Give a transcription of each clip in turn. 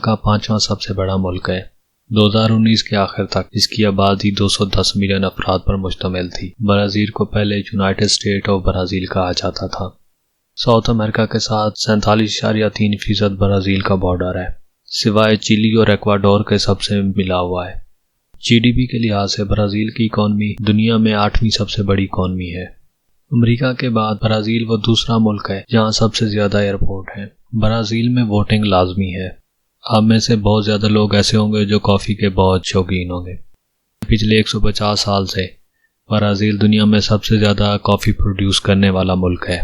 का 5वां सबसे बड़ा मुल्क है। 2019 के आखिर तक इसकी आबादी 210 मिलियन अफराद पर मुश्तमिल थी। ब्राज़ील को पहले यूनाइटेड स्टेट ऑफ ब्राज़ील कहा जाता था। साउथ अमेरिका के साथ 47.3% ब्राज़ील का बॉर्डर है, सिवाय चिली और एक्वाडोर के सबसे मिला हुआ है। जीडीपी के लिहाज से ब्राज़ील की इकॉनमी दुनिया में 8वीं सबसे बड़ी इकॉनमी है। अमेरिका के बाद ब्राज़ील वो दूसरा मुल्क है जहां सबसे ज्यादा एयरपोर्ट हैं। ब्राज़ील में वोटिंग लाजमी है। आप में से बहुत ज्यादा लोग ऐसे होंगे जो कॉफी के बहुत शौकीन होंगे। पिछले 150 साल से ब्राज़ील दुनिया में सबसे ज्यादा कॉफी प्रोड्यूस करने वाला मुल्क है।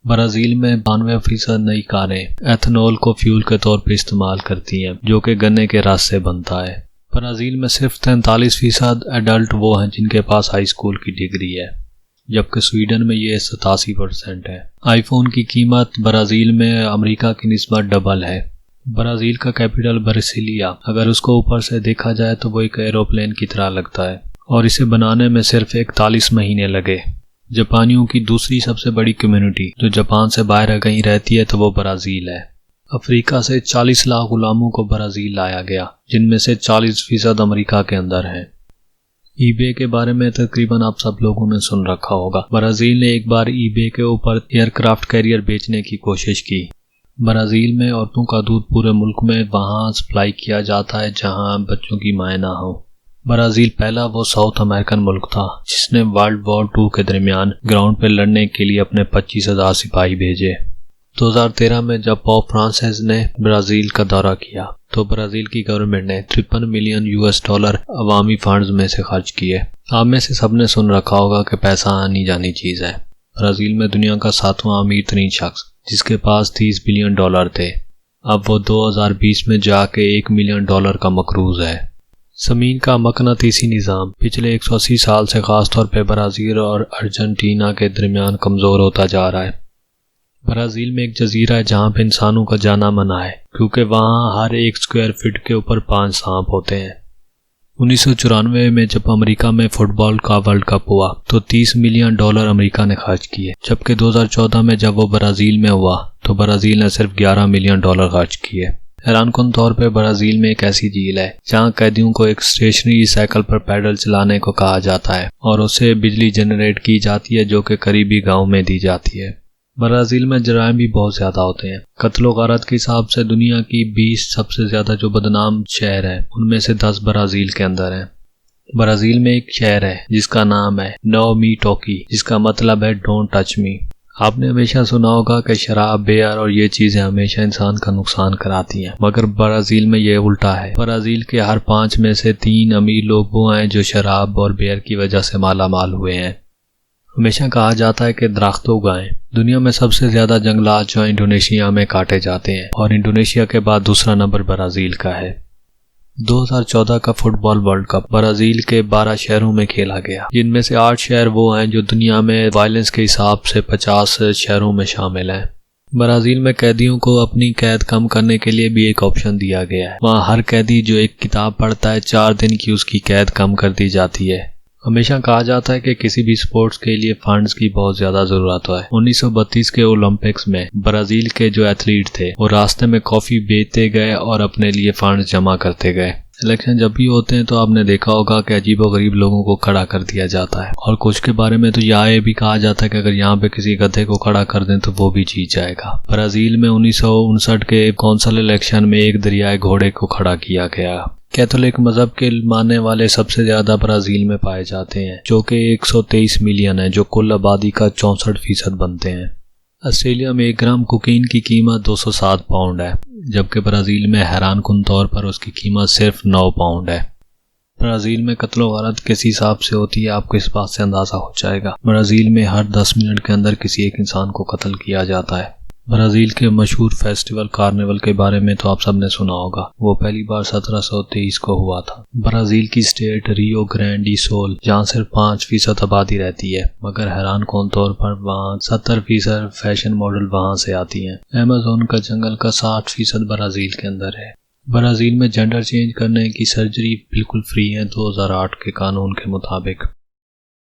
ब्राज़ील में 92% नई कारें एथेनॉल को फ्यूल के तौर पर इस्तेमाल करती हैं, जो कि गन्ने के रस से बनता है। ब्राज़ील में सिर्फ 43% एडल्ट वो हैं जिनके पास हाई स्कूल की डिग्री है, जबकि स्वीडन में ये 87% है। आईफोन की कीमत ब्राज़ील में अमेरिका की निस्बत डबल है। ब्राज़ील का कैपिटल ब्रासिलिया, अगर उसको ऊपर से देखा जाए तो वो एक एरोप्लेन की तरह लगता है और इसे बनाने में सिर्फ 41 महीने लगे। जापानियों की दूसरी सबसे बड़ी कम्युनिटी जो जापान से बाहर कहीं रहती है तो वो ब्राज़ील है। अफ्रीका से 40 लाख गुलामों को ब्राज़ील लाया गया, जिनमें से 40% अमेरिका के अंदर हैं। ईबे के बारे में तकरीबन आप सब लोगों ने सुन रखा होगा। ब्राज़ील ने एक बार ईबे के ऊपर एयरक्राफ्ट कैरियर बेचने की कोशिश की। ब्राज़ील में औरतों का दूध पूरे मुल्क में वहां सप्लाई किया जाता है जहां बच्चों की माएँ ना हो। ब्राज़ील पहला वो साउथ अमेरिकन मुल्क था जिसने वर्ल्ड वॉर 2 के दरमियान ग्राउंड पर लड़ने के लिए अपने 25,000 सिपाही भेजे। 2013 में जब पोप फ्रांसिस ने ब्राज़ील का दौरा किया तो ब्राज़ील की गवर्नमेंट ने $53 मिलियन अवामी फंड्स में से खर्च किए। आप में से सबने सुन रखा होगा कि पैसा आनी जानी चीज़ है। ब्राज़ील में दुनिया का 7वां अमीर तरीन शख्स जिसके पास $30 बिलियन थे, अब वो 2020 में जाके $1 मिलियन का मकरूज है। ज़मीन का मकनातीसी निज़ाम पिछले 180 साल से खासतौर पर ब्राज़ील और अर्जेंटीना के दरमियान कमज़ोर होता जा रहा है। ब्राज़ील में एक जजीरा है जहाँ पे इंसानों का जाना मना है, क्योंकि वहाँ हर 1 स्क्वायर फीट के ऊपर 5 सांप होते हैं। 1994 में जब अमेरिका में फुटबॉल का वर्ल्ड कप हुआ तो $30 मिलियन अमेरिका ने खर्च किए, जबकि 2014 में जब वो ब्राज़ील में हुआ तो ब्राज़ील ने सिर्फ $11 मिलियन खर्च किए। हैरानकुन तौर पर ब्राज़ील में एक ऐसी झील है जहाँ कैदियों को एक स्टेशनरी साइकिल पर पैडल चलाने को कहा जाता है और उससे बिजली जनरेट की जाती है जो कि करीबी गाँव में दी जाती है। ब्राज़ील में जराइम भी बहुत ज्यादा होते हैं। कत्लो गारत के हिसाब से दुनिया की 20 सबसे ज्यादा जो बदनाम शहर है उनमें से 10 ब्राज़ील के अंदर हैं। ब्राज़ील में एक शहर है जिसका नाम है नो मी टोकी, जिसका मतलब है डोंट टच मी। आपने हमेशा सुना होगा कि शराब, बियर और ये चीजें हमेशा इंसान का नुकसान कराती हैं, मगर ब्राज़ील में ये उल्टा है। ब्राज़ील के हर 5 में से 3 अमीर लोग वो हैं जो शराब और बियर की वजह से माला माल हुए हैं। हमेशा कहा जाता है कि दरख्त उगाएं। दुनिया में सबसे ज्यादा जंगलात जो इंडोनेशिया में काटे जाते हैं और इंडोनेशिया के बाद दूसरा नंबर ब्राज़ील का है। 2014 का फुटबॉल वर्ल्ड कप ब्राज़ील के 12 शहरों में खेला गया, जिनमें से 8 शहर वो हैं जो दुनिया में वायलेंस के हिसाब से 50 शहरों में शामिल हैं। ब्राज़ील में कैदियों को अपनी कैद कम करने के लिए भी एक ऑप्शन दिया गया है। वहाँ हर कैदी जो एक किताब पढ़ता है 4 दिन की उसकी कैद कम कर दी जाती है। हमेशा कहा जाता है कि किसी भी स्पोर्ट्स के लिए फंड्स की बहुत ज्यादा जरूरत है। 1932 के ओलंपिक्स में ब्राज़ील के जो एथलीट थे वो रास्ते में कॉफी बेचते गए और अपने लिए फंड्स जमा करते गए। इलेक्शन जब भी होते हैं तो आपने देखा होगा कि अजीबोगरीब लोगों को खड़ा कर दिया जाता है और कुछ के बारे में तो ये भी कहा जाता है कि अगर यहाँ पे किसी गधे को खड़ा कर दें तो वो भी जीत जाएगा। ब्राज़ील में 1959 के कौंसिल इलेक्शन में एक दरियाए घोड़े को खड़ा किया गया। कैथोलिक मजहब के मानने वाले सबसे ज्यादा ब्राज़ील में पाए जाते हैं, जो कि 123 मिलियन है, जो कुल आबादी का 64% बनते हैं। ऑस्ट्रेलिया में 1 ग्राम कोकीन की कीमत 207 पाउंड है, जबकि ब्राज़ील में हैरानकुन तौर पर उसकी कीमत सिर्फ 9 पाउंड है। ब्राज़ील में कत्लो गारत किस हिसाब से होती है आपको इस बात से अंदाजा हो जाएगा। ब्राज़ील में हर 10 मिनट के अंदर किसी एक इंसान को कत्ल किया जाता है। ब्राज़ील के मशहूर फेस्टिवल कार्निवल के बारे में तो आप सबने सुना होगा। वो पहली बार 1723 को हुआ था। ब्राज़ील की स्टेट रियो ग्रैंड डी सोल, जहाँ सिर्फ 5% आबादी रहती है, मगर हैरान कौन तौर पर वहाँ 70% फैशन मॉडल वहाँ से आती हैं। अमेज़न का जंगल का 60% ब्राज़ील के अंदर है। ब्राज़ील में जेंडर चेंज करने की सर्जरी बिल्कुल फ्री है 2008 के कानून के मुताबिक।